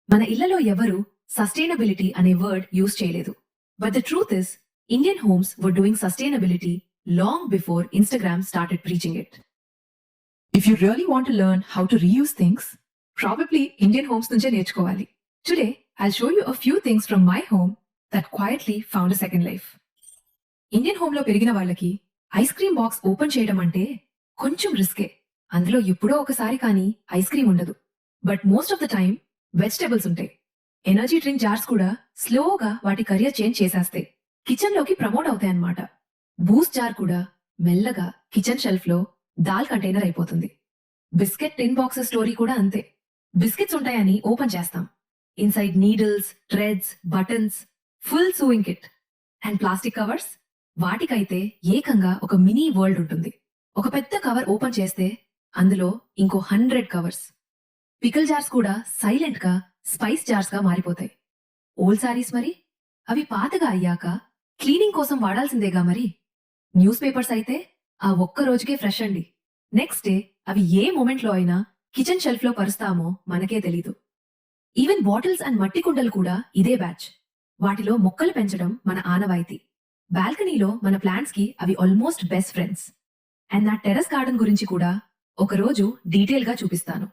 మన ఇళ్లలో ఎవరు సస్టైనబిలిటీ అనే వర్డ్ యూజ్ చేయలేదు. But the truth is Indian homes were doing sustainability long before Instagram started preaching it. If you really want to learn how to reuse things, probably Indian homes nunche నేర్చుకోవాలి. Today, I'll show you a few things from my home that quietly found a second life. Indian home లో పెరిగిన వాళ్ళకి ice cream box open చేయడం అంటే కొంచెం రిస్కే. అందులో ఎప్పుడో ఒకసారి కానీ ఐస్ క్రీమ్ ఉండదు. But most of the time vegetables ఉంటాయి. ఎనర్జీ డ్రింక్ జార్స్ కూడా స్లోగా వాటి కరియర్ చేంజ్ చేసేస్తాయి. కిచెన్ లోకి ప్రమోట్ అవుతాయి అన్నమాట. బూస్ట్ జార్ కూడా మెల్లగా కిచెన్ షెల్ఫ్ లో దాల్ కంటైనర్ అయిపోతుంది. బిస్కెట్ టిన్ బాక్సెస్ స్టోరీ కూడా అంతే. బిస్కెట్స్ ఉంటాయని ఓపెన్ చేస్తాం. Inside needles, threads, buttons, full sewing kit. And plastic covers, వాటికైతే ఏకంగా ఒక మినీ వరల్డ్ ఉంటుంది. ఒక పెద్ద కవర్ ఓపెన్ చేస్తే అందులో ఇంకో 100 కవర్స్. పికల్ జార్స్ కూడా సైలెంట్ గా స్పైస్ జార్స్ గా మారిపోతాయి. ఓల్డ్ సారీస్ మరి అవి పాతగా అయ్యాక క్లీనింగ్ కోసం వాడాల్సిందేగా మరి. న్యూస్ పేపర్స్ అయితే ఆ ఒక్క రోజుకే ఫ్రెష్ అండి. నెక్స్ట్ డే అవి ఏ మూమెంట్ లో అయినా కిచెన్ షెల్ఫ్ లో పరుస్తామో మనకే తెలీదు. ఈవెన్ బాటిల్స్ అండ్ మట్టి కుండలు కూడా ఇదే బ్యాచ్. వాటిలో మొక్కలు పెంచడం మన ఆనవాయితీ. బాల్కనీలో మన ప్లాంట్స్ కి అవి ఆల్మోస్ట్ బెస్ట్ ఫ్రెండ్స్. అండ్ నా టెర్రస్ గార్డెన్ గురించి కూడా ఒకరోజు డీటెయిల్ గా చూపిస్తాను.